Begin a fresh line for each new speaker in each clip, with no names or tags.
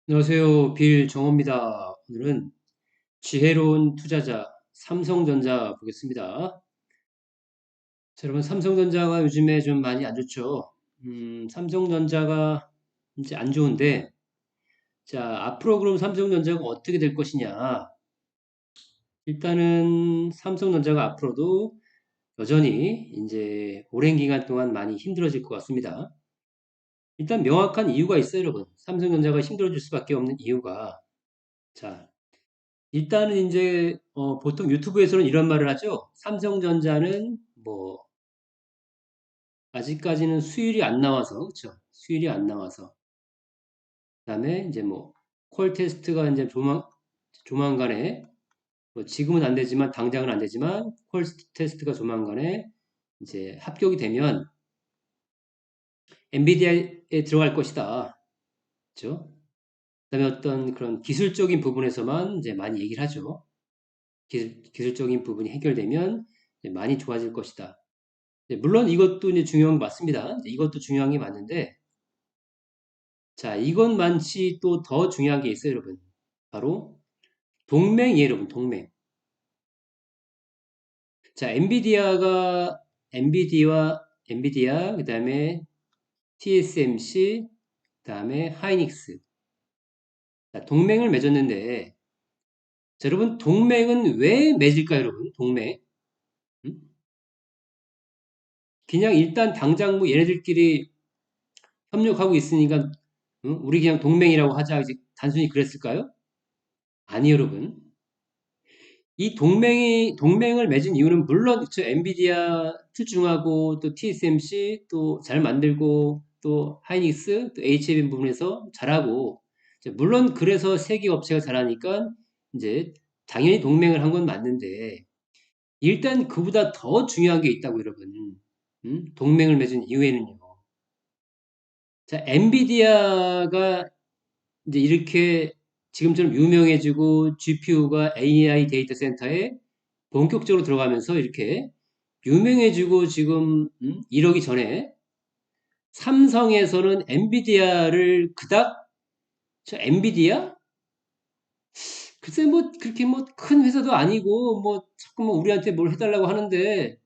안녕하세요. 빌 정호입니다. 오늘은 지혜로운 투자자 삼성전자 보겠습니다. 자, 여러분 삼성전자가 요즘에 좀 많이 안 좋죠. 삼성전자가 이제 안 좋은데 자, 앞으로 그럼 삼성전자가 어떻게 될 것이냐. 일단은 삼성전자가 앞으로도 여전히 이제 오랜 기간 동안 많이 힘들어질 것 같습니다. 일단 명확한 이유가 있어요, 여러분. 삼성전자가 힘들어질 수밖에 없는 이유가 자, 일단은 이제 보통 유튜브에서는 이런 말을 하죠. 삼성전자는 뭐 아직까지는 수율이 안 나와서 그렇죠. 수율이 안 나와서 그다음에 이제 뭐 콜 테스트가 이제 조만간에 뭐 지금은 안 되지만 당장은 안 되지만 콜 테스트가 조만간에 이제 합격이 되면 엔비디아에 들어갈 것이다. 그렇죠? 그다음에 어떤 그런 기술적인 부분에서만 이제 많이 얘기를 하죠. 기술적인 부분이 해결되면 이제 많이 좋아질 것이다. 네, 물론 이것도 이제 중요한 게 맞습니다. 이것도 중요한 게 맞는데, 자, 이것만치 또 더 중요한 게 있어요, 여러분. 바로 동맹이에요, 여러분, 동맹. 자, 엔비디아, 그 다음에 TSMC, 그 다음에 하이닉스. 자, 동맹을 맺었는데, 자, 여러분, 동맹은 왜 맺을까요, 여러분? 동맹. 음? 그냥 일단 당장 뭐 얘네들끼리 협력하고 있으니까, 우리 그냥 동맹이라고 하자. 이제 단순히 그랬을까요? 아니, 여러분. 이 동맹을 맺은 이유는 물론 저 엔비디아 출중하고 또 TSMC 또 잘 만들고 또 하이닉스 또 HBM 부분에서 잘하고 물론 그래서 세계 업체가 잘하니까 이제 당연히 동맹을 한 건 맞는데 일단 그보다 더 중요한 게 있다고 여러분. 동맹을 맺은 이유에는요. 자, 엔비디아가 이제 이렇게 지금처럼 유명해지고 GPU가 AI 데이터 센터에 본격적으로 들어가면서 이렇게 유명해지고 지금 이러기 전에 삼성에서는 엔비디아를 그닥 저 엔비디아? 글쎄 뭐 그렇게 뭐 큰 회사도 아니고 뭐 자꾸 뭐 우리한테 뭘 해달라고 하는데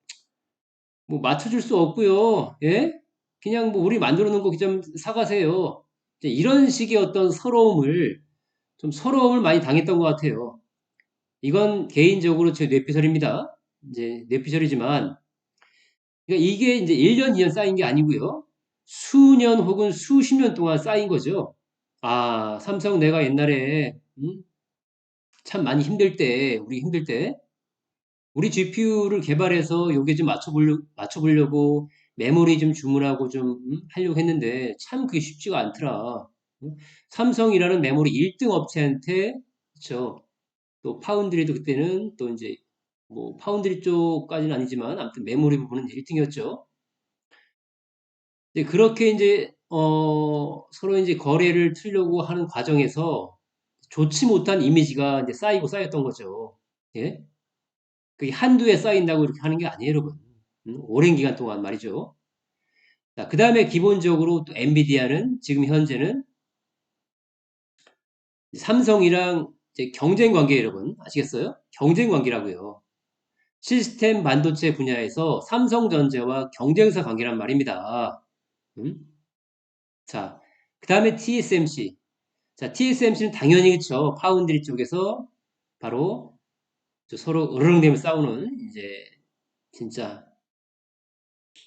뭐 맞춰줄 수 없고요. 예? 그냥 뭐 우리 만들어 놓은 거 좀 사가세요. 이제 이런 식의 어떤 서러움을 많이 당했던 것 같아요. 이건 개인적으로 제 뇌피셜입니다. 이제 뇌피셜이지만 그러니까 이게 이제 1년, 2년 쌓인 게 아니고요. 수년 혹은 수십 년 동안 쌓인 거죠. 아, 삼성 내가 옛날에 참 많이 우리 힘들 때 우리 GPU를 개발해서 요게 좀 맞춰보려고 메모리 좀 주문하고 좀 하려고 했는데 참 그게 쉽지가 않더라. 음? 삼성이라는 메모리 1등 업체한테 그쵸. 또 파운드리도 그때는 또 이제 뭐 파운드리 쪽까지는 아니지만 아무튼 메모리 부분은 1등이었죠. 그렇게 이제 서로 이제 거래를 틀려고 하는 과정에서 좋지 못한 이미지가 이제 쌓이고 쌓였던 거죠. 예? 그게 한두 해 쌓인다고 이렇게 하는 게 아니에요, 여러분. 오랜 기간 동안 말이죠. 자, 그 다음에 기본적으로 또 엔비디아는 지금 현재는 삼성이랑 이제 경쟁 관계 여러분 아시겠어요? 경쟁 관계라고요. 시스템 반도체 분야에서 삼성전자와 경쟁사 관계란 말입니다. 음? 자, 그 다음에 TSMC. 자, TSMC는 당연히 그쵸. 파운드리 쪽에서 바로 서로 으르렁대며 싸우는 이제 진짜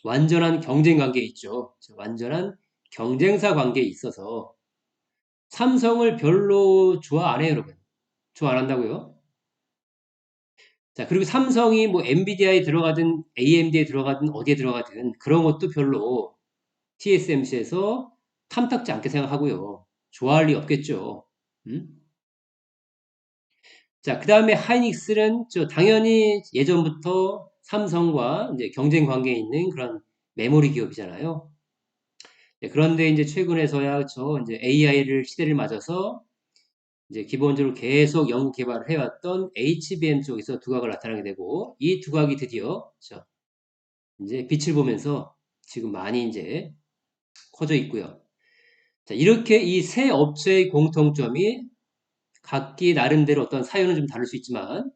완전한 경쟁 관계에 있죠. 완전한 경쟁사 관계에 있어서 삼성을 별로 좋아 안 해요, 여러분. 좋아 안 한다고요? 자, 그리고 삼성이 뭐 엔비디아에 들어가든 AMD에 들어가든 어디에 들어가든 그런 것도 별로 TSMC에서 탐탁지 않게 생각하고요. 좋아할 리 없겠죠. 음? 자, 그 다음에 하이닉스는 당연히 예전부터 삼성과 이제 경쟁 관계에 있는 그런 메모리 기업이잖아요. 그런데 이제 최근에서야 이제 AI를 시대를 맞아서 이제 기본적으로 계속 연구 개발을 해왔던 HBM 쪽에서 두각을 나타나게 되고 이 두각이 드디어 이제 빛을 보면서 지금 많이 이제 커져 있고요. 자, 이렇게 이 세 업체의 공통점이 각기 나름대로 어떤 사연은 좀 다를 수 있지만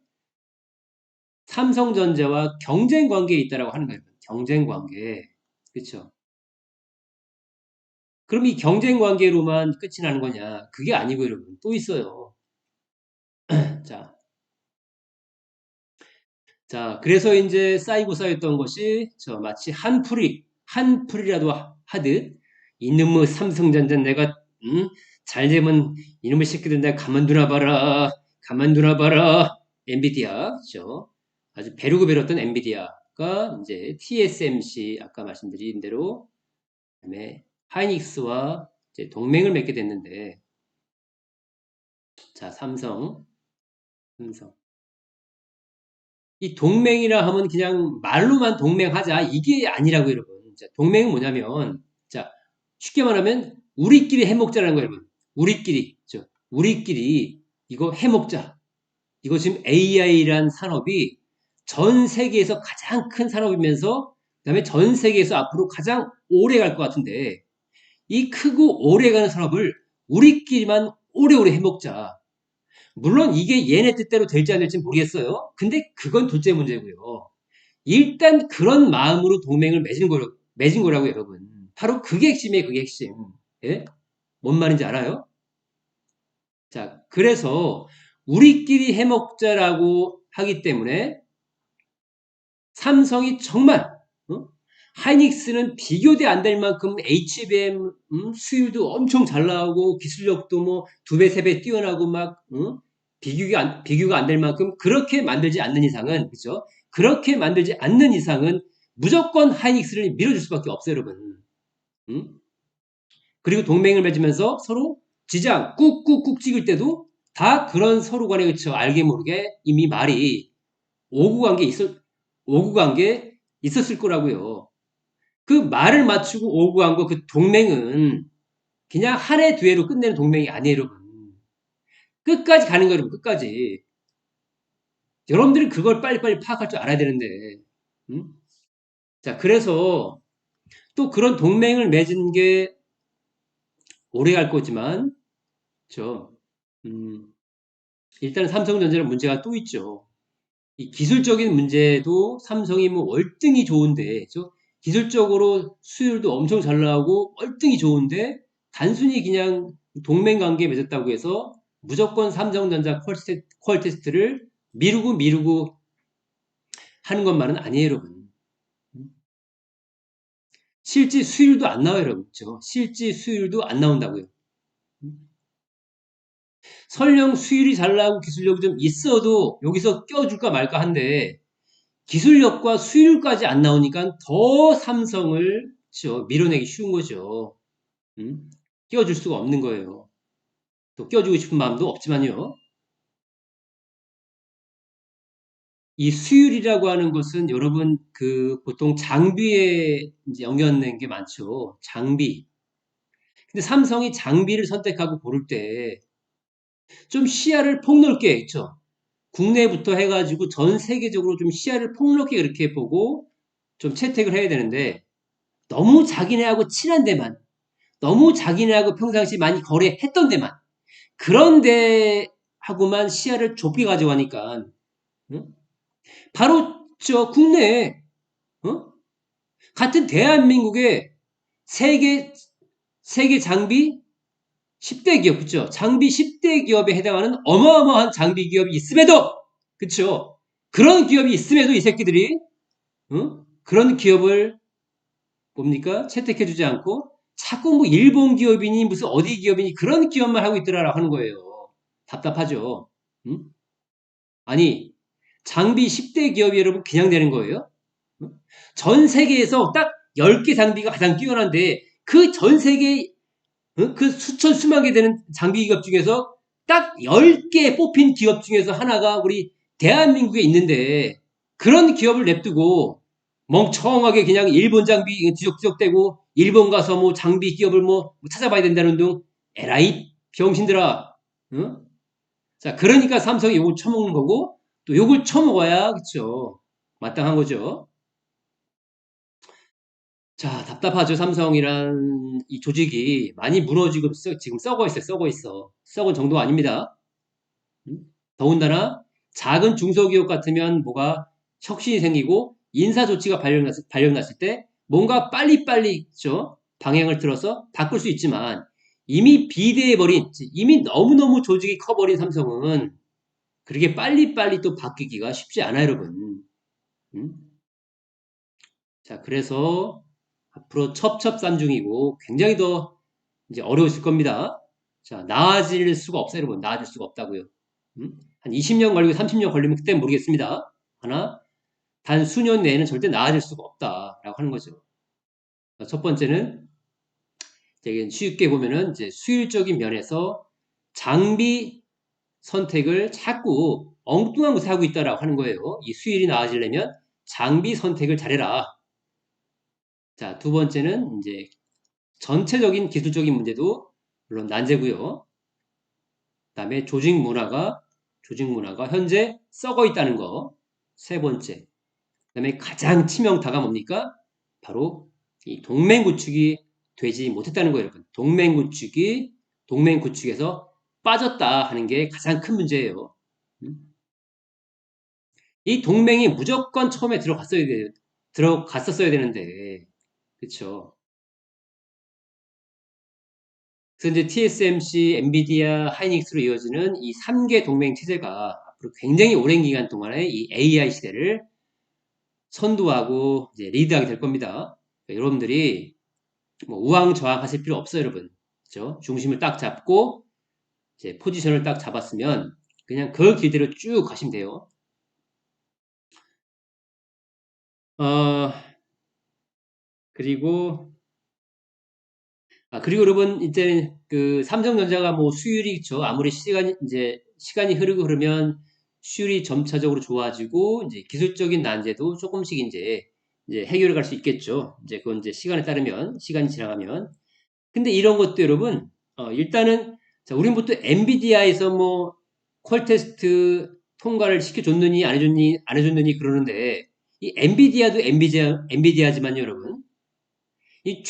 삼성전자와 경쟁 관계에 있다라고 하는 거예요. 경쟁 관계. 그렇죠? 그럼 이 경쟁 관계로만 끝이 나는 거냐? 그게 아니고 여러분. 또 있어요. 자, 자, 그래서 이제 쌓이고 쌓였던 것이 저 마치 한 풀이라도 하듯 이놈의 삼성전자 내가 잘 되면 이놈의 새끼들 내가 가만두나 봐라. 가만두나 봐라. 엔비디아. 그죠? 아주 배르고 배렀던 엔비디아가 이제 TSMC 아까 말씀드린 대로 그다음에 하이닉스와 이제 동맹을 맺게 됐는데 자, 삼성. 이 동맹이라 하면 그냥 말로만 동맹하자 이게 아니라고 여러분. 자, 동맹은 뭐냐면 자 쉽게 말하면 우리끼리 해먹자라는 거예요 여러분. 우리끼리 이거 해먹자. 이거 지금 AI란 산업이 전 세계에서 가장 큰 산업이면서 그다음에 전 세계에서 앞으로 가장 오래 갈 것 같은데 이 크고 오래 가는 산업을 우리끼리만 오래오래 해먹자. 물론 이게 얘네 뜻대로 될지 안 될지 모르겠어요. 근데 그건 둘째 문제고요. 일단 그런 마음으로 동맹을 맺은 거라고 여러분. 바로 그게 핵심이에요, 그게 핵심. 예? 뭔 말인지 알아요? 자, 그래서 우리끼리 해먹자라고 하기 때문에 삼성이 정말 어? 하이닉스는 비교도 안 될 만큼 HBM 수율도 엄청 잘 나오고 기술력도 뭐 두 배, 세 배 뛰어나고 막 비교가 안 될 만큼 그렇게 만들지 않는 이상은 그죠? 그렇게 만들지 않는 이상은 무조건 하이닉스를 밀어줄 수밖에 없어요, 여러분. 음? 그리고 동맹을 맺으면서 서로 지장 꾹꾹꾹 찍을 때도 다 그런 서로 간에 그쵸? 알게 모르게 이미 말이 오구 관계 오구 관계 있었을 거라고요. 그 말을 맞추고 오고 간 거 그 동맹은 그냥 한 해 두 해로 끝내는 동맹이 아니에요, 여러분. 끝까지 가는 거예요, 여러분. 끝까지. 여러분들이 그걸 빨리빨리 파악할 줄 알아야 되는데. 음? 자, 그래서 또 그런 동맹을 맺은 게 오래 갈 거지만, 저, 음, 일단 삼성전자는 문제가 또 있죠. 이 기술적인 문제도 삼성이 뭐 월등히 좋은데, 기술적으로 수율도 엄청 잘 나오고 월등히 좋은데, 단순히 그냥 동맹 관계에 맺었다고 해서 무조건 삼성전자 퀄 테스트를 미루고 하는 것만은 아니에요, 여러분. 실제 수율도 안 나와요, 여러분. 그렇죠? 실제 수율도 안 나온다고요. 설령 수율이 잘 나오고 기술력이 좀 있어도 여기서 껴줄까 말까 한데 기술력과 수율까지 안 나오니까 더 삼성을 그렇죠? 밀어내기 쉬운 거죠. 음? 껴줄 수가 없는 거예요. 또 껴주고 싶은 마음도 없지만요. 이 수율이라고 하는 것은 여러분 그 보통 장비에 이제 연결된 게 많죠. 장비. 근데 삼성이 장비를 선택하고 고를 때 좀 시야를 폭넓게 있죠. 국내부터 해가지고 전 세계적으로 좀 시야를 폭넓게 그렇게 보고 좀 채택을 해야 되는데 너무 자기네하고 친한 데만 너무 자기네하고 평상시 많이 거래했던 데만 그런 데하고만 시야를 좁게 가져가니까 응? 바로 저 국내에 어? 같은 대한민국의 세계 세계 장비 10대 기업 그죠? 장비 10대 기업에 해당하는 어마어마한 장비 기업이 있음에도 그쵸? 그런 기업이 있음에도 이 새끼들이 그런 기업을 뭡니까? 채택해주지 않고 자꾸 뭐 일본 기업이니 무슨 어디 기업이니 그런 기업만 하고 있더라 하는 거예요. 답답하죠. 응? 아니 장비 10대 기업이 여러분 그냥 되는 거예요? 응? 전 세계에서 딱 10개 장비가 가장 뛰어난데 그 전 세계 그 수천 수만 개 되는 장비 기업 중에서 딱 10개 뽑힌 기업 중에서 하나가 우리 대한민국에 있는데 그런 기업을 냅두고 멍청하게 그냥 일본 장비 뒤적뒤적대고 일본 가서 뭐 장비 기업을 뭐 찾아봐야 된다는 둥 에라이 병신들아 응? 자 그러니까 삼성이 욕을 처먹는 거고 또 욕을 처먹어야 그쵸 마땅한 거죠 자, 답답하죠. 삼성이란 이 조직이 많이 무너지고 지금 썩어 있어요. 썩어 있어. 썩은 정도 아닙니다. 더군다나 작은 중소기업 같으면 뭐가 혁신이 생기고 인사 조치가 발령났을 때 뭔가 빨리빨리 있죠. 방향을 틀어서 바꿀 수 있지만 이미 비대해버린, 이미 너무너무 조직이 커버린 삼성은 그렇게 빨리빨리 또 바뀌기가 쉽지 않아요, 여러분. 음? 자, 그래서 앞으로 첩첩산중이고 굉장히 더 이제 어려우실 겁니다. 자, 나아질 수가 없어요, 여러분. 나아질 수가 없다고요. 한 20년 걸리고 30년 걸리면 그때는 모르겠습니다. 하나, 단 수년 내에는 절대 나아질 수가 없다라고 하는 거죠. 첫 번째는 되게 쉽게 보면은 이제 수율적인 면에서 장비 선택을 자꾸 엉뚱한 곳에 하고 있다라고 하는 거예요. 이 수율이 나아지려면 장비 선택을 잘해라. 자, 두 번째는 이제 전체적인 기술적인 문제도 물론 난제고요. 그다음에 조직 문화가 현재 썩어 있다는 거. 세 번째. 그다음에 가장 치명타가 뭡니까? 바로 이 동맹 구축이 되지 못했다는 거예요, 여러분. 동맹 구축에서 빠졌다 하는 게 가장 큰 문제예요. 이 동맹이 무조건 처음에 들어갔었어야 되는데, 그렇죠? 그래서 이제 TSMC, 엔비디아, 하이닉스로 이어지는 이 3개 동맹 체제가 앞으로 굉장히 오랜 기간 동안에 이 AI 시대를 선도하고 이제 리드하게 될 겁니다. 그러니까 여러분들이 뭐 우왕좌왕하실 필요 없어요, 여러분. 그죠? 중심을 딱 잡고 이제 포지션을 딱 잡았으면 그냥 그 길대로 쭉 가시면 돼요. 어, 그리고 그리고 여러분 이제 그 삼성전자가 뭐 수율이 있죠. 아무리 시간이 흐르면 수율이 점차적으로 좋아지고 이제 기술적인 난제도 조금씩 이제 해결해 갈 수 있겠죠. 이제 그건 이제 시간이 지나가면. 근데 이런 것도 여러분 일단은 자, 우린 보통 엔비디아에서 뭐 퀄 테스트 통과를 시켜줬느니 안 해줬느니 그러는데 이 엔비디아도 엔비디아지만요, 여러분. 이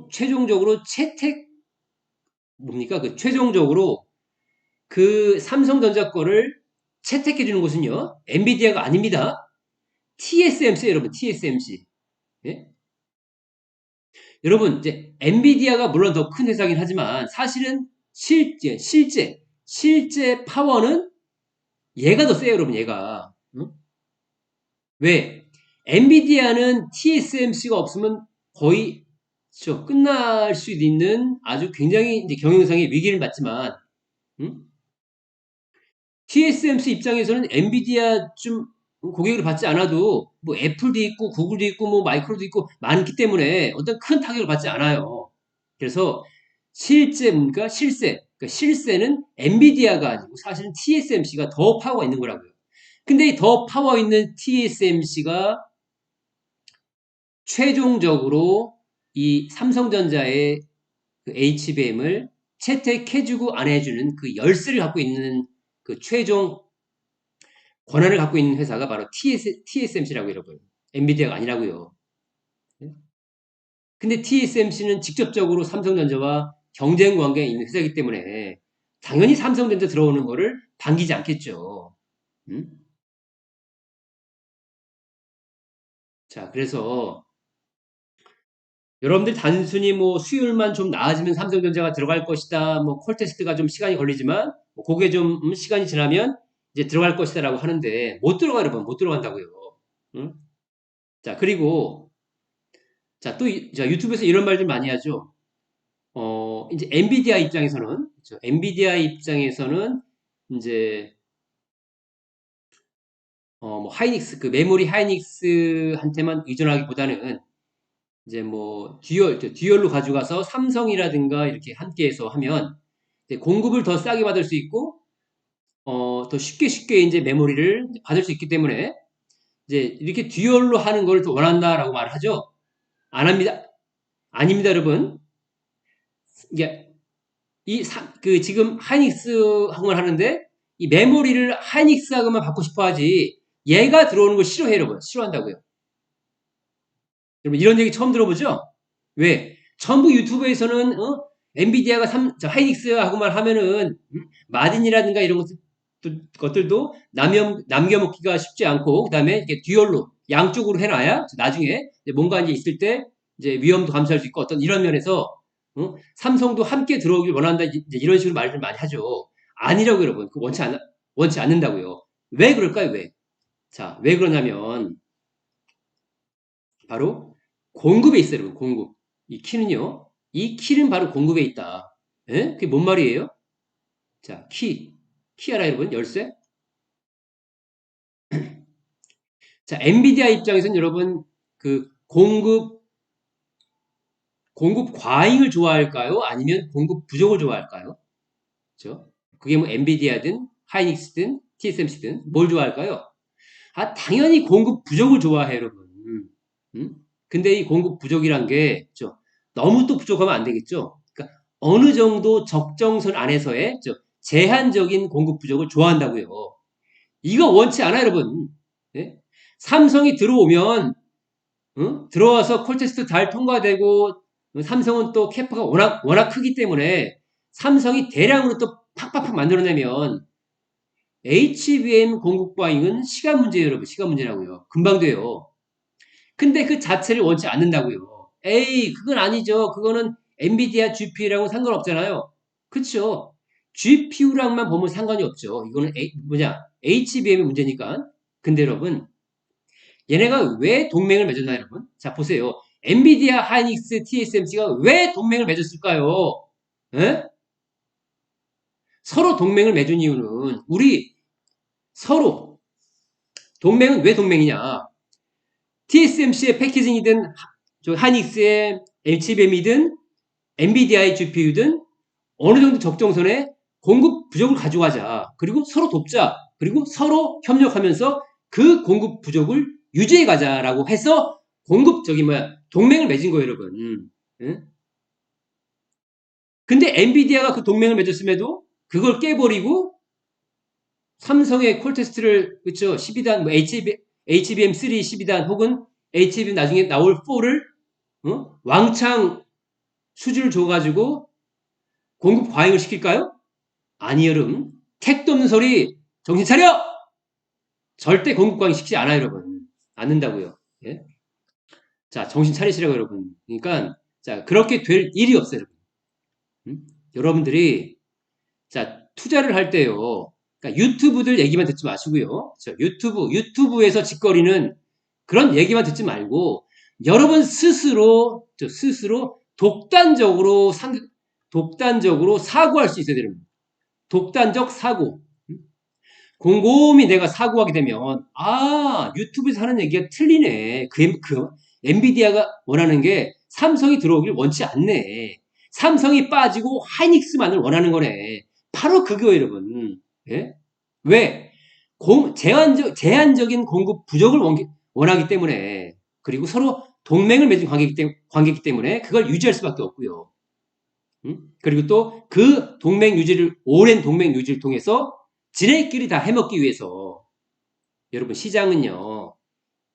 최종적으로 뭡니까? 그 최종적으로 그 삼성전자 거를 채택해 주는 곳은요, 엔비디아가 아닙니다. TSMC, 여러분, TSMC. 예? 여러분, 이제 엔비디아가 물론 더 큰 회사긴 하지만 사실은 실제 파워는 얘가 더 세요, 여러분, 얘가. 응? 왜? 엔비디아는 TSMC가 없으면 거의 끝날 수 있는 아주 굉장히 이제 경영상의 위기를 맞지만, 응? TSMC 입장에서는 엔비디아 좀 고객을 받지 않아도 뭐 애플도 있고 구글도 있고 뭐 마이크로도 있고 많기 때문에 어떤 큰 타격을 받지 않아요. 그래서 실세는 엔비디아가 아니고 사실은 TSMC가 더 파워가 있는 거라고요. 근데 이 더 파워 있는 TSMC가 최종적으로 이 삼성전자의 그 HBM을 채택해주고 안 해주는 그 열쇠를 갖고 있는 그 최종 권한을 갖고 있는 회사가 바로 TSMC라고 여러분. 엔비디아가 아니라고요. 근데 TSMC는 직접적으로 삼성전자와 경쟁 관계에 있는 회사이기 때문에 당연히 삼성전자 들어오는 거를 반기지 않겠죠. 음? 자, 그래서 여러분들 단순히 뭐 수율만 좀 나아지면 삼성전자가 들어갈 것이다. 뭐 콜테스트가 좀 시간이 걸리지만 뭐 그게 좀 시간이 지나면 이제 들어갈 것이다라고 하는데 못 들어가 여러분 못 들어간다고요. 응? 자, 그리고 자, 자, 유튜브에서 이런 말들 많이 하죠. 이제 엔비디아 입장에서는 이제 뭐 하이닉스 그 메모리 하이닉스한테만 의존하기보다는 이제 뭐 듀얼로 가져가서 삼성이라든가 이렇게 함께해서 하면 이제 공급을 더 싸게 받을 수 있고 더 쉽게 이제 메모리를 받을 수 있기 때문에 이제 이렇게 듀얼로 하는 걸 더 원한다라고 말을 하죠. 안 합니다. 아닙니다, 여러분. 이게 지금 하이닉스항을 하는데 이 메모리를 하이닉스하고만 받고 싶어 하지 얘가 들어오는 걸 싫어해요, 여러분. 싫어한다고요. 여러분 이런 얘기 처음 들어보죠? 왜? 전부 유튜브에서는 엔비디아가 하이닉스하고만 하면은 마진이라든가 이런 것들도 남겨먹기가 쉽지 않고 그다음에 이렇게 듀얼로 양쪽으로 해놔야 나중에 뭔가 이제 있을 때 이제 위험도 감수할 수 있고 어떤 이런 면에서 삼성도 함께 들어오길 원한다 이제 이런 식으로 말을 많이 하죠. 아니라고 여러분. 원치 않는다고요. 왜 그럴까요? 왜? 자, 왜 그러냐면 바로 공급에 있어요, 여러분. 공급. 이 키는요. 이 키는 바로 공급에 있다. 예? 그게 뭔 말이에요? 자, 키. 키 알아요, 여러분? 열쇠? 자, 엔비디아 입장에서는 여러분 그 공급 과잉을 좋아할까요? 아니면 공급 부족을 좋아할까요? 그죠? 그게 뭐 엔비디아든 하이닉스든 TSMC든 뭘 좋아할까요? 아, 당연히 공급 부족을 좋아해요, 여러분. 음? 근데 이 공급 부족이란 게, 그죠? 너무 또 부족하면 안 되겠죠? 그러니까 어느 정도 적정선 안에서의 제한적인 공급 부족을 좋아한다고요. 이거 원치 않아요, 여러분. 네? 삼성이 들어오면, 들어와서 콜테스트 잘 통과되고, 삼성은 또 캐파가 워낙 크기 때문에 삼성이 대량으로 또 팍팍팍 만들어내면 HBM 공급 과잉은 시간 문제예요, 여러분. 시간 문제라고요. 금방 돼요. 근데 그 자체를 원치 않는다고요. 에이, 그건 아니죠. 그거는 엔비디아 GPU랑은 상관없잖아요. 그쵸? GPU랑만 보면 상관이 없죠. 이거는 HBM의 문제니까. 근데 여러분, 얘네가 왜 동맹을 맺었나 여러분? 자, 보세요. 엔비디아, 하이닉스, TSMC가 왜 동맹을 맺었을까요? 에? 서로 동맹을 맺은 이유는 우리 서로 동맹은 왜 동맹이냐? TSMC의 패키징이든 하이닉스의 HBM이든 엔비디아의 GPU든 어느 정도 적정선에 공급 부족을 가져가자. 그리고 서로 돕자. 그리고 서로 협력하면서 그 공급 부족을 유지해 가자라고 해서 동맹을 맺은 거예요, 여러분. 응? 근데 엔비디아가 그 동맹을 맺었음에도 그걸 깨버리고 삼성의 콜테스트를 그쵸 12단 뭐 HBM3 12단 혹은 HBM 나중에 나올 4를 왕창 수주를 줘가지고 공급 과잉을 시킬까요? 아니 여러분 택도 없는 소리 정신 차려! 절대 공급 과잉 시키지 않아요 여러분 않는다고요. 예? 자 정신 차리시라고 여러분. 그러니까 자 그렇게 될 일이 없어요 여러분. 여러분들이 자 투자를 할 때요. 그러니까 유튜브들 얘기만 듣지 마시고요. 유튜브에서 짓거리는 그런 얘기만 듣지 말고 여러분 스스로 독단적으로 사고할 수 있어야 됩니다. 독단적 사고. 곰곰이 내가 사고하게 되면 유튜브에서 하는 얘기가 틀리네. 엔비디아가 원하는 게 삼성이 들어오길 원치 않네. 삼성이 빠지고 하이닉스만을 원하는 거네. 바로 그거예요, 여러분. 예? 왜? 제한적인 공급 부족을 원하기 때문에 그리고 서로 동맹을 맺은 관계이기 때문에 그걸 유지할 수밖에 없고요. 그리고 또 그 오랜 동맹 유지를 통해서 지네끼리 다 해먹기 위해서 여러분 시장은요,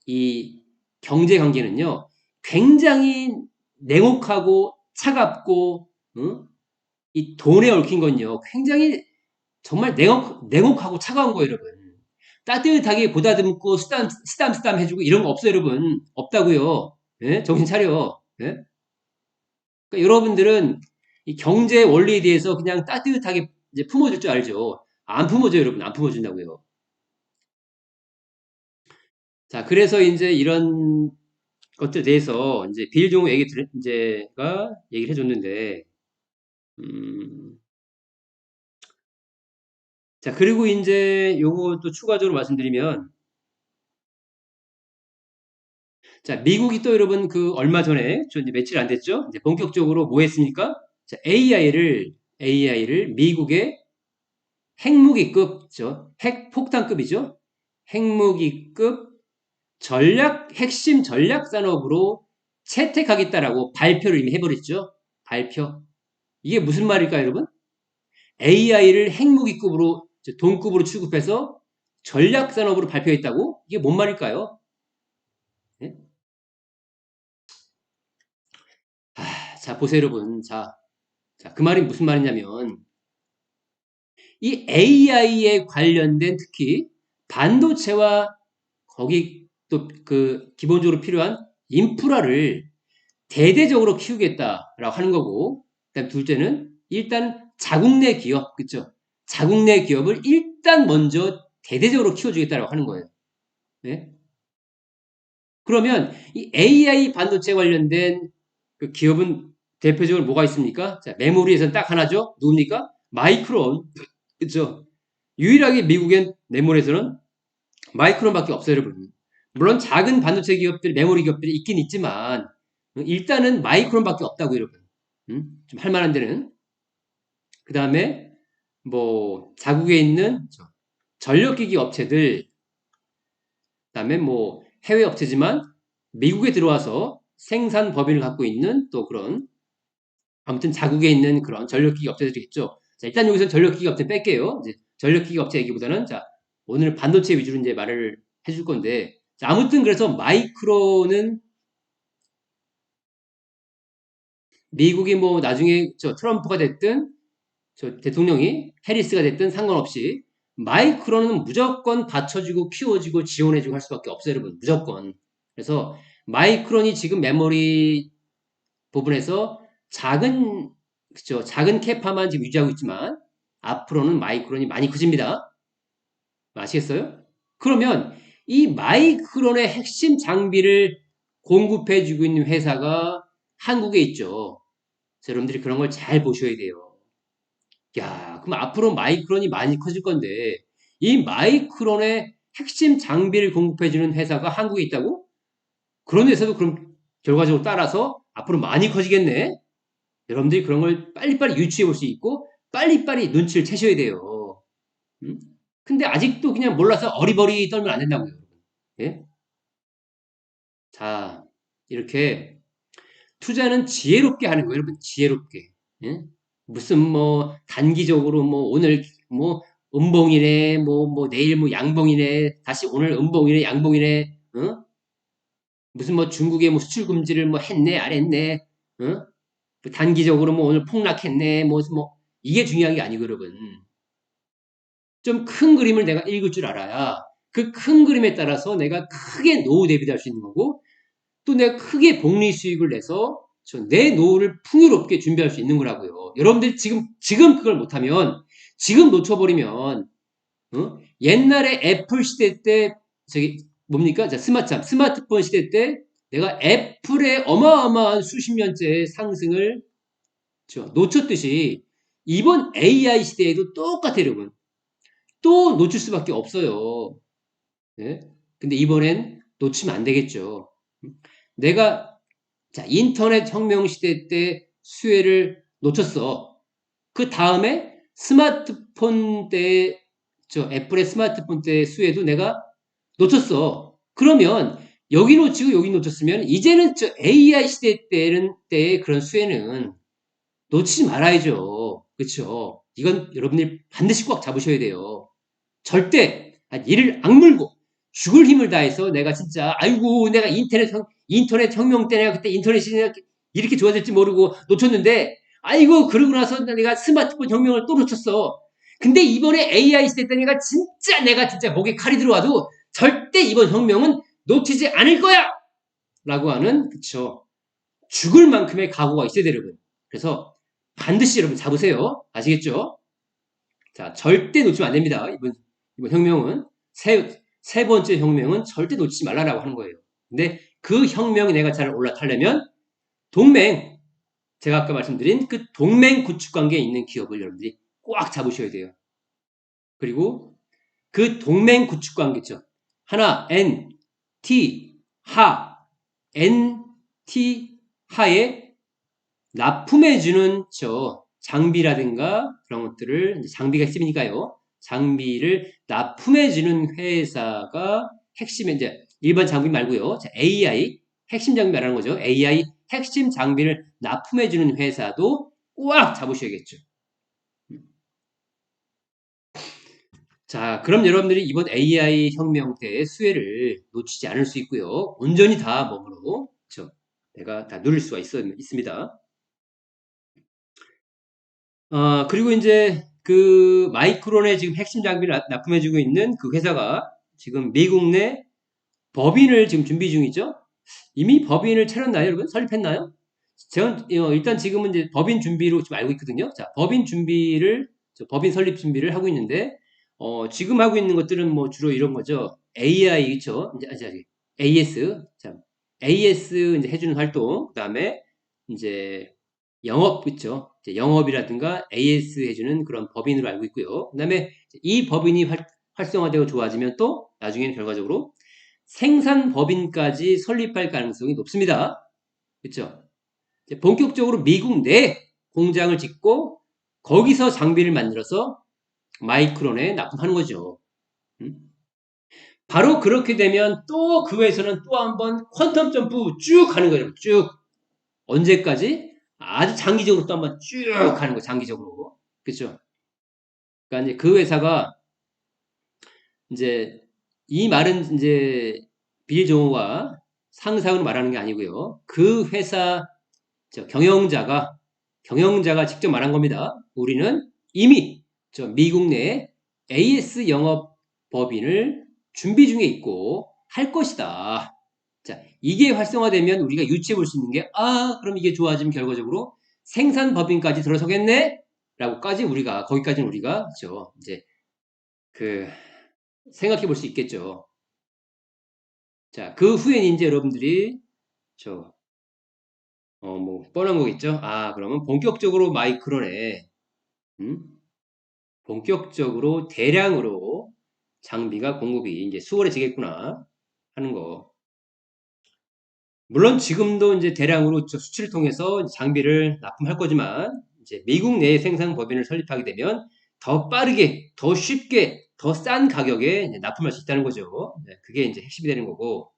이 경제 관계는요, 굉장히 냉혹하고 차갑고, 이 돈에 얽힌 건요, 굉장히 정말 냉혹하고 차가운 거예요, 여러분. 따뜻하게 보다듬고 쓰담쓰담 해주고 이런 거 없어요, 여러분. 없다고요. 예? 정신 차려. 예? 그러니까 여러분들은 이 경제 원리에 대해서 그냥 따뜻하게 이제 품어줄 줄 알죠. 안 품어줘요, 여러분. 안 품어준다고요. 자, 그래서 이제 이런 것들에 대해서 이제 비일종후 이제가 얘기를 해줬는데, 음, 자, 그리고 이제 요것도 추가적으로 말씀드리면, 자, 미국이 또 여러분 그 얼마 전에, 저 이제 며칠 안 됐죠? 이제 본격적으로 뭐 했습니까? 자, AI를 미국의 핵무기급, 핵폭탄급이죠? 핵무기급 핵심 전략 산업으로 채택하겠다라고 발표를 이미 해버렸죠? 발표. 이게 무슨 말일까요, 여러분? AI를 핵무기급으로, 동급으로 취급해서 전략 산업으로 발표했다고? 이게 뭔 말일까요? 예? 자, 보세요, 여러분. 자, 그 말이 무슨 말이냐면, 이 AI에 관련된 특히 반도체와 거기 또 그 기본적으로 필요한 인프라를 대대적으로 키우겠다라고 하는 거고, 그다음 둘째는 일단 자국 내 기업, 그쵸? 자국 내 기업을 일단 먼저 대대적으로 키워주겠다라고 하는 거예요. 네? 그러면 이 AI 반도체 관련된 그 기업은 대표적으로 뭐가 있습니까? 자, 메모리에서는 딱 하나죠. 누굽니까? 마이크론. 그쵸? 유일하게 미국엔 메모리에서는 마이크론밖에 없어요, 여러분. 물론 작은 반도체 기업들, 메모리 기업들이 있긴 있지만 일단은 마이크론밖에 없다고 여러분. 좀 할만한 데는. 그 다음에 뭐 자국에 있는 전력기기 업체들, 그다음에 뭐 해외 업체지만 미국에 들어와서 생산 법인을 갖고 있는 또 그런 아무튼 자국에 있는 그런 전력기기 업체들이 있죠. 자, 일단 여기서 전력기기 업체 뺄게요. 이제 전력기기 업체 얘기보다는 자, 오늘 반도체 위주로 이제 말을 해줄 건데 자, 아무튼 그래서 마이크로는 미국이 뭐 나중에 저 트럼프가 됐든 저 대통령이 해리스가 됐든 상관없이 마이크로는 무조건 받쳐주고 키워주고 지원해주고 할 수밖에 없어요, 여러분. 무조건. 그래서 마이크론이 지금 메모리 부분에서 작은 그죠 작은 캐파만 지금 유지하고 있지만 앞으로는 마이크론이 많이 커집니다. 아시겠어요? 그러면 이 마이크론의 핵심 장비를 공급해주고 있는 회사가 한국에 있죠. 여러분들이 그런 걸 잘 보셔야 돼요. 야, 그럼 앞으로 마이크론이 많이 커질 건데 이 마이크론의 핵심 장비를 공급해주는 회사가 한국에 있다고? 그런 회사도 그럼 결과적으로 따라서 앞으로 많이 커지겠네? 여러분들이 그런 걸 빨리빨리 유추해 볼 수 있고 빨리빨리 눈치를 채셔야 돼요. 음? 근데 아직도 그냥 몰라서 어리버리 떨면 안 된다고요. 예? 자, 이렇게 투자는 지혜롭게 하는 거예요, 여러분. 지혜롭게. 예? 무슨 뭐 단기적으로 뭐 오늘 뭐 음봉이네, 뭐 내일 뭐 양봉이네, 다시 오늘 음봉이네, 양봉이네, 어? 무슨 뭐 중국에 뭐 수출 금지를 뭐 했네, 안 했네, 어? 단기적으로 뭐 오늘 폭락했네, 뭐 이게 중요한 게 아니고 여러분. 좀 큰 그림을 내가 읽을 줄 알아야 그 큰 그림에 따라서 내가 크게 노후 대비도 할 수 있는 거고 또 내가 크게 복리 수익을 내서 내 노후를 풍요롭게 준비할 수 있는 거라고요. 여러분들 지금 그걸 못하면 지금 놓쳐버리면 옛날에 애플 시대 때 저기 뭡니까? 자, 스마트폰 시대 때 내가 애플의 어마어마한 수십 년째 상승을 놓쳤듯이 이번 AI 시대에도 똑같아요, 여러분. 또 놓칠 수밖에 없어요. 예? 근데 이번엔 놓치면 안 되겠죠. 내가 자, 인터넷 혁명 시대 때 수혜를 놓쳤어. 그 다음에 스마트폰 때, 애플의 스마트폰 때 수혜도 내가 놓쳤어. 그러면 여기 놓치고 여기 놓쳤으면 이제는 AI 시대 때의 그런 수혜는 놓치지 말아야죠. 그렇죠? 이건 여러분들이 반드시 꽉 잡으셔야 돼요. 절대 이를 악물고 죽을 힘을 다해서 내가 진짜 아이고 내가 인터넷 혁명 때 내가 그때 인터넷이 이렇게 좋아질지 모르고 놓쳤는데 아이고 그러고 나서 내가 스마트폰 혁명을 또 놓쳤어. 근데 이번에 AI 시대 때 내가 진짜 목에 칼이 들어와도 절대 이번 혁명은 놓치지 않을 거야! 라고 하는 그쵸 죽을 만큼의 각오가 있어야 돼요 여러분. 그래서 반드시 여러분 잡으세요. 아시겠죠? 자, 절대 놓치면 안 됩니다. 이번 혁명은 세 번째 혁명은 절대 놓치지 말라라고 하는 거예요. 근데 그 혁명이 내가 잘 올라타려면 동맹, 제가 아까 말씀드린 그 동맹 구축 관계에 있는 기업을 여러분들이 꽉 잡으셔야 돼요. 그리고 그 동맹 구축 관계죠. 하나, N, T, 하, N, T, 하에 납품해주는 장비라든가 그런 것들을 장비가 있으니까요. 장비를 납품해주는 회사가 핵심에 이제 일반 장비 말고요. AI 핵심 장비 말하는 거죠. AI 핵심 장비를 납품해주는 회사도 꽉 잡으셔야겠죠. 자, 그럼 여러분들이 이번 AI 혁명 때의 수혜를 놓치지 않을 수 있고요. 온전히 다 몸으로 내가 다 누릴 수가 있습니다. 그리고 이제 그 마이크론의 지금 핵심 장비를 납품해주고 있는 그 회사가 지금 미국 내 법인을 지금 준비 중이죠. 이미 법인을 차렸나요, 여러분? 설립했나요? 저는 일단 지금은 이제 법인 준비로 지금 알고 있거든요. 자, 법인 설립 준비를 하고 있는데, 지금 하고 있는 것들은 뭐 주로 이런 거죠. AI, 그쵸? 이제, AS, 참, AS 이제 해주는 활동, 그 다음에 이제 영업, 그쵸? 이제 영업이라든가 AS 해주는 그런 법인으로 알고 있고요. 그 다음에 이 법인이 활성화되고 좋아지면 또 나중에는 결과적으로 생산 법인까지 설립할 가능성이 높습니다. 그쵸? 본격적으로 미국 내 공장을 짓고 거기서 장비를 만들어서 마이크론에 납품하는 거죠. 음? 바로 그렇게 되면 또 그 회사는 또 한번 퀀텀 점프 쭉 가는 거예요. 쭉. 언제까지? 아주 장기적으로 또 한번 쭉 가는 거예요. 장기적으로. 그쵸? 그러니까 이제 그 회사가 이제 이 말은 이제 빌 정호가 상상으로 말하는 게 아니고요. 그 회사 경영자가 직접 말한 겁니다. 우리는 이미 미국 내 AS 영업 법인을 준비 중에 있고 할 것이다. 자, 이게 활성화되면 우리가 유추해 볼 수 있는 게, 그럼 이게 좋아지면 결과적으로 생산 법인까지 들어서겠네? 라고까지 거기까지는 우리가, 이제, 그, 생각해 볼 수 있겠죠. 자, 그 후엔 이제 여러분들이, 뭐, 뻔한 거겠죠? 그러면 본격적으로 마이크론에, 음? 본격적으로 대량으로 장비가 공급이 이제 수월해지겠구나 하는 거. 물론 지금도 이제 대량으로 수출을 통해서 장비를 납품할 거지만, 이제 미국 내 생산 법인을 설립하게 되면 더 빠르게, 더 쉽게, 더 싼 가격에 이제 납품할 수 있다는 거죠. 네, 그게 이제 핵심이 되는 거고.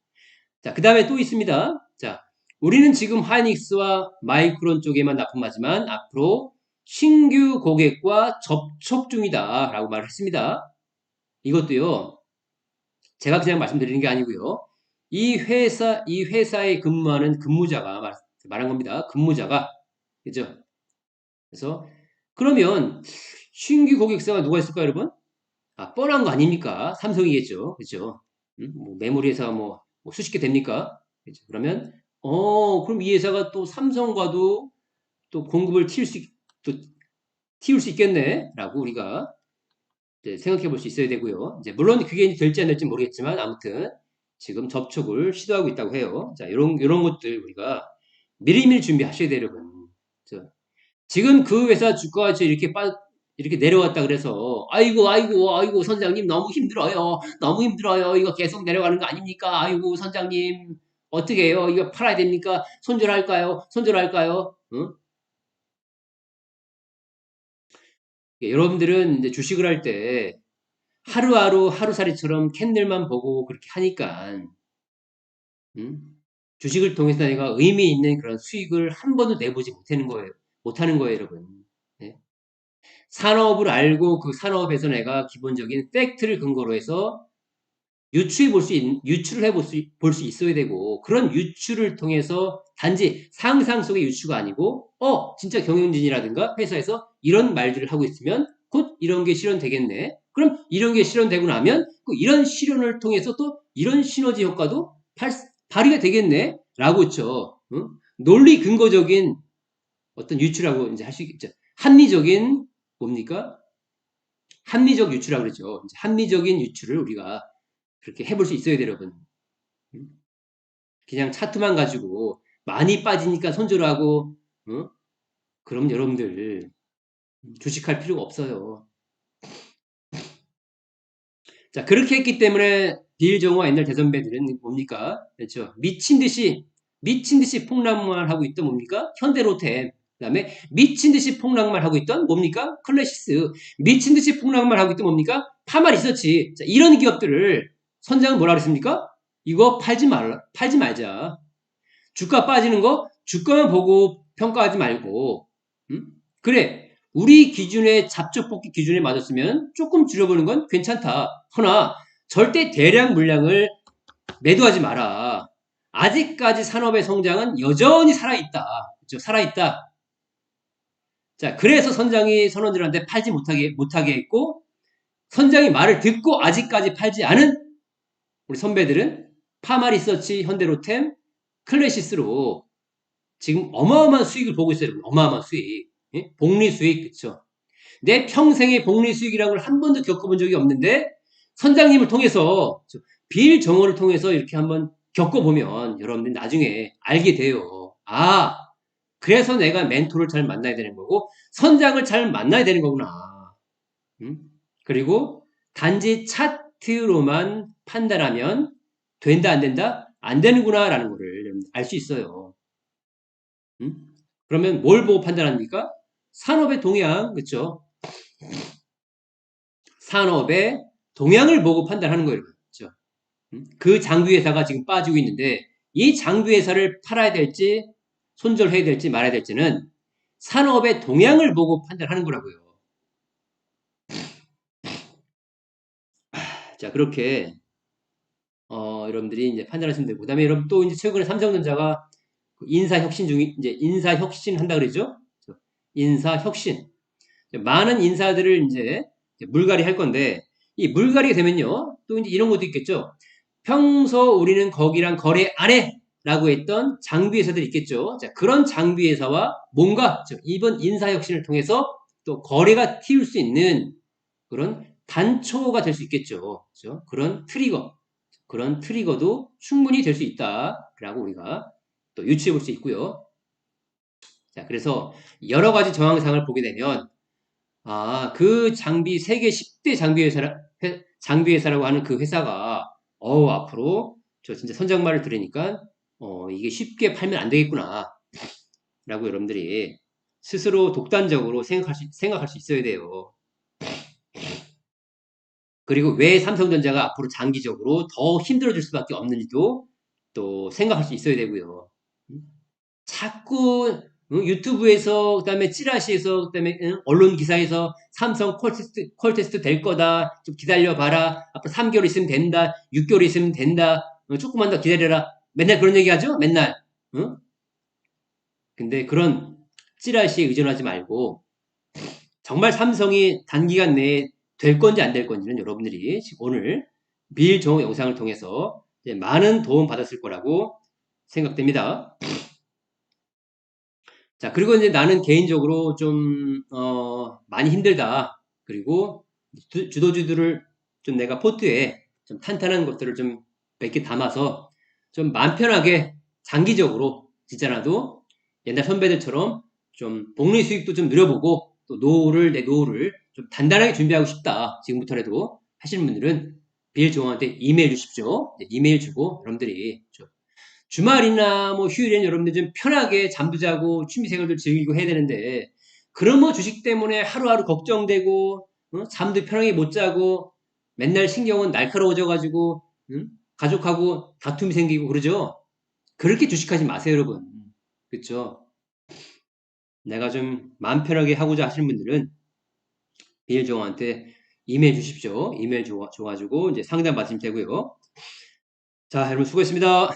자, 그 다음에 또 있습니다. 자, 우리는 지금 하이닉스와 마이크론 쪽에만 납품하지만 앞으로 신규 고객과 접촉 중이다 라고 말을 했습니다. 이것도요, 제가 그냥 말씀드리는 게 아니고요. 이 회사에 근무하는 근무자가 말한 겁니다. 근무자가. 그죠? 그래서, 그러면 신규 고객사가 누가 있을까요, 여러분? 뻔한 거 아닙니까? 삼성이겠죠. 그죠? 뭐 메모리 회사 뭐 수십 개 됩니까? 그죠? 그러면, 그럼 이 회사가 또 삼성과도 또 공급을 또 틔울 수 있겠네? 라고 우리가 생각해 볼 수 있어야 되고요. 이제 물론 그게 될지 안 될지 모르겠지만 아무튼 지금 접촉을 시도하고 있다고 해요. 자, 이런 것들 우리가 미리미리 준비하셔야 돼요, 여러분. 지금 그 회사 주가가 이렇게 내려왔다 그래서 아이고 선장님 너무 힘들어요. 너무 힘들어요. 이거 계속 내려가는 거 아닙니까? 아이고 선장님 어떻게 해요? 이거 팔아야 됩니까? 손절할까요? 손절할까요? 응? 여러분들은 이제 주식을 할 때 하루하루 하루살이처럼 캔들만 보고 그렇게 하니까 음? 주식을 통해서 내가 의미 있는 그런 수익을 한 번도 내보지 못하는 거예요, 여러분. 네? 산업을 알고 그 산업에서 내가 기본적인 팩트를 근거로 해서 유출을 볼 수 있어야 되고, 그런 유출을 통해서 단지 상상 속의 유추가 아니고, 진짜 경영진이라든가 회사에서 이런 말들을 하고 있으면 곧 이런 게 실현되겠네. 그럼 이런 게 실현되고 나면 이런 실현을 통해서 또 이런 시너지 효과도 발휘가 되겠네. 라고 있죠. 응? 논리 근거적인 어떤 유추라고 이제 할 수 있겠죠. 합리적인 뭡니까? 합리적 유추라고 그러죠. 합리적인 유추를 우리가 그렇게 해볼 수 있어야 돼요, 여러분. 그냥 차트만 가지고 많이 빠지니까 손절하고, 그럼 여러분들 주식할 필요가 없어요. 자, 그렇게 했기 때문에 빌 정호와 옛날 대선배들은 뭡니까? 그렇죠. 미친 듯이 폭락만 하고 있던 뭡니까? 현대로템. 그다음에 미친 듯이 폭락만 하고 있던 뭡니까? 클래시스. 미친 듯이 폭락만 하고 있던 뭡니까? 파마 리서치. 자, 이런 기업들을 선장은 뭐라 그랬습니까? 이거 팔지 말자. 주가 빠지는 거 주가만 보고 평가하지 말고, 그래, 우리 기준의 잡초뽑기 기준에 맞았으면 조금 줄여보는 건 괜찮다. 허나 절대 대량 물량을 매도하지 마라. 아직까지 산업의 성장은 여전히 살아있다. 그렇죠? 살아있다. 자, 그래서 선장이 선원들한테 팔지 못하게 했고, 선장이 말을 듣고 아직까지 팔지 않은 우리 선배들은 파마리서치, 현대로템, 클래시스로 지금 어마어마한 수익을 보고 있어요. 어마어마한 수익. 예? 복리 수익, 그쵸? 내 평생의 복리 수익이라는 걸 한 번도 겪어본 적이 없는데, 선장님을 통해서, 빌 정어를 통해서 이렇게 한번 겪어보면 여러분들 나중에 알게 돼요. 아, 그래서 내가 멘토를 잘 만나야 되는 거고, 선장을 잘 만나야 되는 거구나. 음? 그리고 단지 차트로만 판단하면 된다, 안 된다? 안 되는구나, 라는 거를 알 수 있어요. 그러면 뭘 보고 판단합니까? 산업의 동향, 그쵸? 산업의 동향을 보고 판단하는 거예요. 그렇죠? 그 장비회사가 지금 빠지고 있는데 이 장비회사를 팔아야 될지 손절해야 될지 말아야 될지는 산업의 동향을 보고 판단하는 거라고요. 자, 그렇게 여러분들이 이제 판단하시면 되고 그다음에 여러분 또 이제 최근에 삼성전자가 인사혁신 중이 이제 인사혁신 한다 그러죠? 인사혁신. 많은 인사들을 이제 물갈이 할 건데 이 물갈이가 되면요. 또 이제 이런 것도 있겠죠. 평소 우리는 거기랑 거래 안 해! 라고 했던 장비회사들이 있겠죠. 자, 그런 장비회사와 뭔가 이번 인사혁신을 통해서 또 거래가 튀울 수 있는 그런 단초가 될 수 있겠죠. 그렇죠? 그런 트리거도 충분히 될 수 있다라고 우리가 또 유추해 볼 수 있고요. 자, 그래서 여러 가지 정황상을 보게 되면 아, 그 세계 10대 장비회사라고 하는 그 회사가, 앞으로, 저 진짜 선장말을 들으니까, 이게 쉽게 팔면 안 되겠구나. 라고 여러분들이 스스로 독단적으로 생각할 수 있어야 돼요. 그리고 왜 삼성전자가 앞으로 장기적으로 더 힘들어질 수밖에 없는지도 또 생각할 수 있어야 되고요. 자꾸 유튜브에서 그다음에 찌라시에서 그다음에 언론 기사에서 삼성 퀄테스트 될 거다. 좀 기다려 봐라. 앞으로 3개월 있으면 된다. 6개월 있으면 된다. 조금만 더 기다려라. 맨날 그런 얘기 하죠? 맨날. 근데 그런 찌라시에 의존하지 말고 정말 삼성이 단기간 내에 될 건지 안 될 건지는 여러분들이 오늘 밀 정호 영상을 통해서 많은 도움 받았을 거라고 생각됩니다. 자, 그리고 이제 나는 개인적으로 좀, 많이 힘들다. 그리고 주도주들을 좀 내가 포트에 좀 탄탄한 것들을 좀 몇 개 담아서 좀 마음 편하게 장기적으로 진짜라도 옛날 선배들처럼 좀 복리 수익도 좀 누려보고 또 내 노후를 좀 단단하게 준비하고 싶다. 지금부터라도 하시는 분들은 빌 조원한테 이메일 주십시오. 이메일 주고 여러분들이 주말이나 뭐 휴일에는 여러분들 좀 편하게 잠도 자고 취미생활도 즐기고 해야 되는데 그런 뭐 주식 때문에 하루하루 걱정되고 잠도 편하게 못 자고 맨날 신경은 날카로워져가지고 가족하고 다툼이 생기고 그러죠. 그렇게 주식하지 마세요, 여러분. 그렇죠? 내가 좀 마음 편하게 하고자 하시는 분들은 비일정한테 이메일 주십시오. 이메일 줘가지고 이제 상담 받으시면 되고요. 자, 여러분 수고했습니다.